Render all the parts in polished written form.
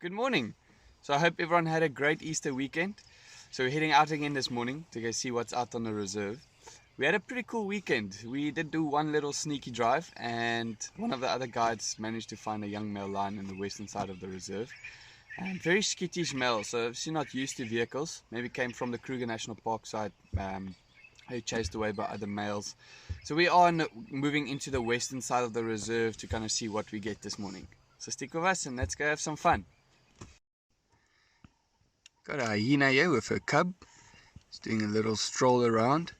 Good morning. So I hope everyone had a great Easter weekend. So we're heading out again this morning to go see what's out on the reserve. We had a pretty cool weekend. We did do one little sneaky drive, and one of the other guides managed to find a young male lion in the western side of the reserve. And very skittish male, so obviously not used to vehicles. Maybe came from the Kruger National Park side, chased away by other males. So we are moving into the western side of the reserve to kind of see what we get this morning. So stick with us and let's go have some fun. Got a hyena here with her cub. It's doing a little stroll around,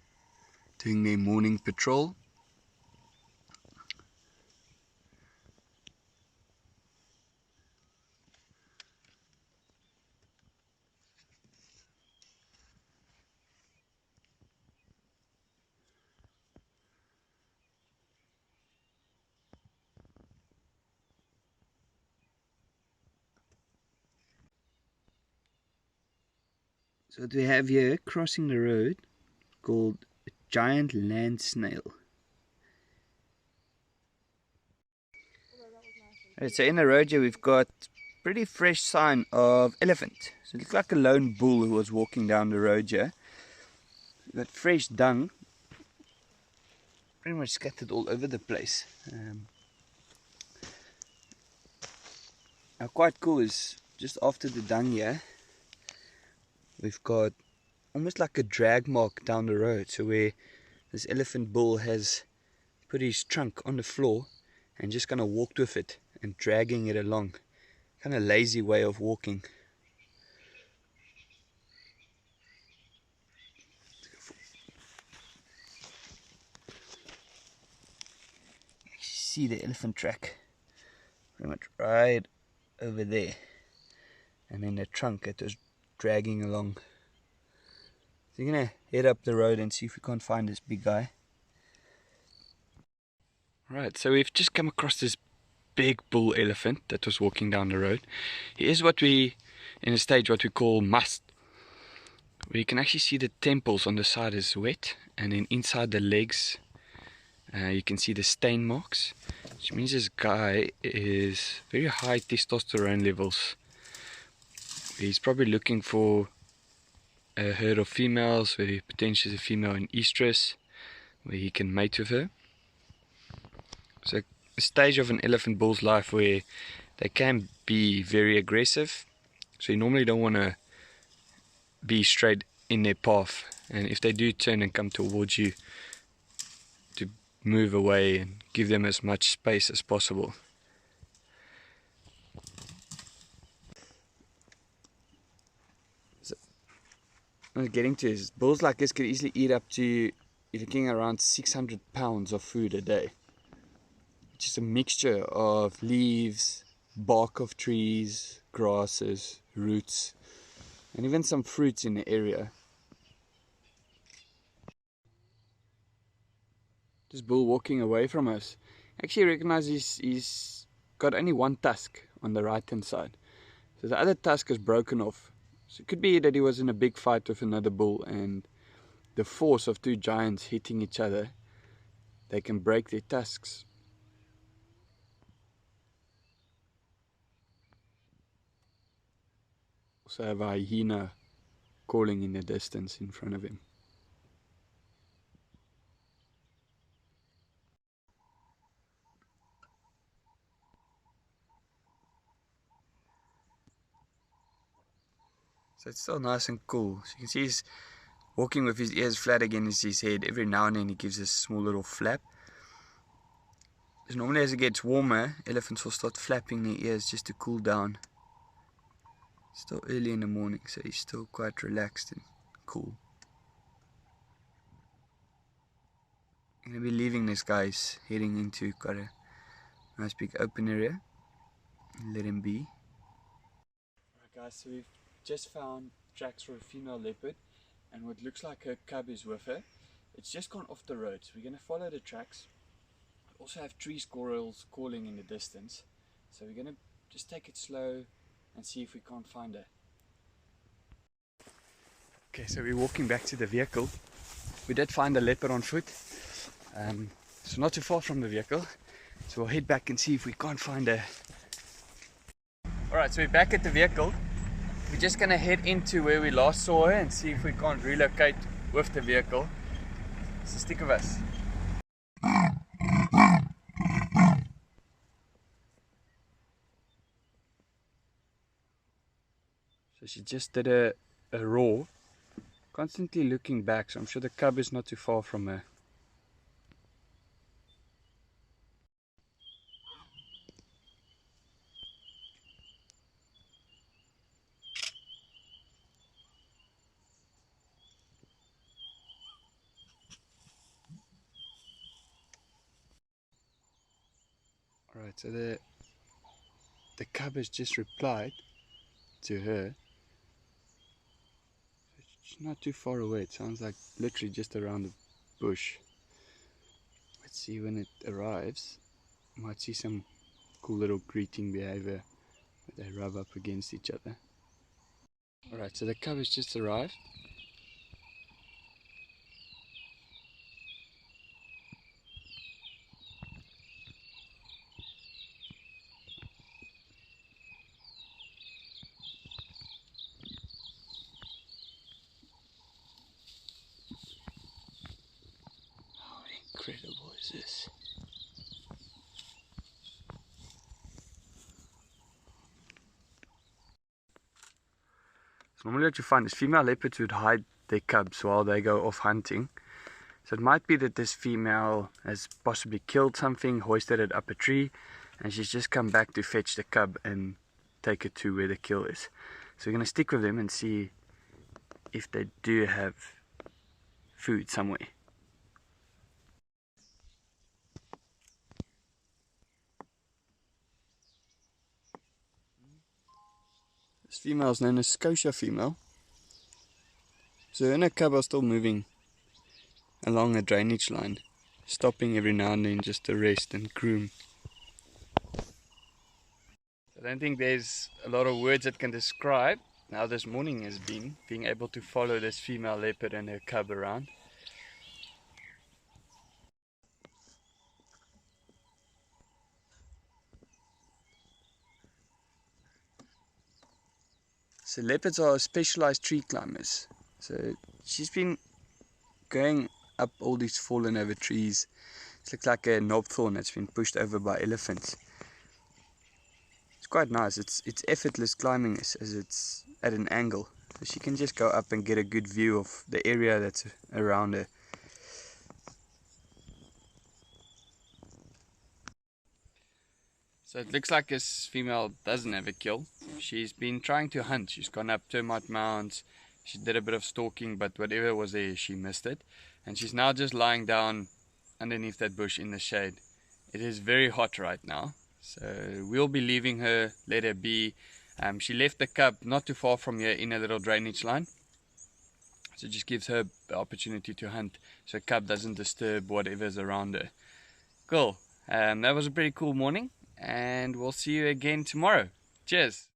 doing their morning patrol. So what we have here crossing the road called a giant land snail. Right, so in the road here we've got pretty fresh sign of elephant. So it looks like a lone bull who was walking down the road here. We've got fresh dung, pretty much scattered all over the place. Now quite cool is just after the dung here, we've got almost like a drag mark down the road. So where this elephant bull has put his trunk on the floor and just kind of walked with it and dragging it along. Kind of lazy way of walking. You see the elephant track pretty much right over there, and then the trunk it was dragging along. So you're gonna head up the road and see if we can't find this big guy. Right, so we've just come across this big bull elephant that was walking down the road. He is what we, in a stage, what we call must. Where you can actually see the temples on the side is wet, and then inside the legs you can see the stain marks, which means this guy is very high testosterone levels. He's probably looking for a herd of females, where potentially a female in estrus, where he can mate with her. So a stage of an elephant bull's life where they can be very aggressive, so you normally don't want to be straight in their path, and if they do turn and come towards you, to move away and give them as much space as possible. So, what I'm getting to is bulls like this could easily eat up to, you're looking around 600 pounds of food a day. Just a mixture of leaves, bark of trees, grasses, roots, and even some fruits in the area. This bull walking away from us. Actually recognize he's got only one tusk on the right hand side. So the other tusk is broken off. So it could be that he was in a big fight with another bull, and the force of two giants hitting each other, they can break their tusks. Also have a hyena calling in the distance in front of him. So it's still nice and cool. So you can see he's walking with his ears flat against his head. Every now and then he gives a small little flap. So normally as it gets warmer, elephants will start flapping their ears just to cool down. It's still early in the morning, so he's still quite relaxed and cool. I'm going to be leaving this guy. He's heading into quite a nice big open area. Let him be. Alright guys, so we've just found tracks for a female leopard, and what looks like her cub is with her. It's just gone off the road, so we're going to follow the tracks. We also have tree squirrels calling in the distance, so we're going to just take it slow and see if we can't find her. Okay, so we're walking back to the vehicle. We did find a leopard on foot, so not too far from the vehicle, so we'll head back and see if we can't find her. Alright, so we're back at the vehicle. We're just gonna head into where we last saw her and see if we can't relocate with the vehicle. So stick with us. So she just did a roar, constantly looking back, so I'm sure the cub is not too far from her. Alright, so the cub has just replied to her. She's not too far away. It sounds like literally just around the bush. Let's see when it arrives. Might see some cool little greeting behavior where they rub up against each other. Alright, so the cub has just arrived. How incredible is this? So normally what you find is female leopards would hide their cubs while they go off hunting. So it might be that this female has possibly killed something, hoisted it up a tree, and she's just come back to fetch the cub and take it to where the kill is. So we're going to stick with them and see if they do have food somewhere. This female is known as Scotia female. So her and her cub are still moving along a drainage line, stopping every now and then just to rest and groom. I don't think there's a lot of words that can describe how this morning has been, being able to follow this female leopard and her cub around. So leopards are specialized tree climbers. So she's been going up all these fallen over trees. It looks like a knobthorn that's been pushed over by elephants. It's quite nice. It's effortless climbing this as it's at an angle. So she can just go up and get a good view of the area that's around her. So it looks like this female doesn't have a kill. She's been trying to hunt. She's gone up termite mounds. She did a bit of stalking, but whatever was there, she missed it. And she's now just lying down underneath that bush in the shade. It is very hot right now. So we'll be leaving her, let her be. She left the cub not too far from here in a little drainage line. So it just gives her the opportunity to hunt so cub doesn't disturb whatever's around her. Cool. That was a pretty cool morning. And we'll see you again tomorrow. Cheers.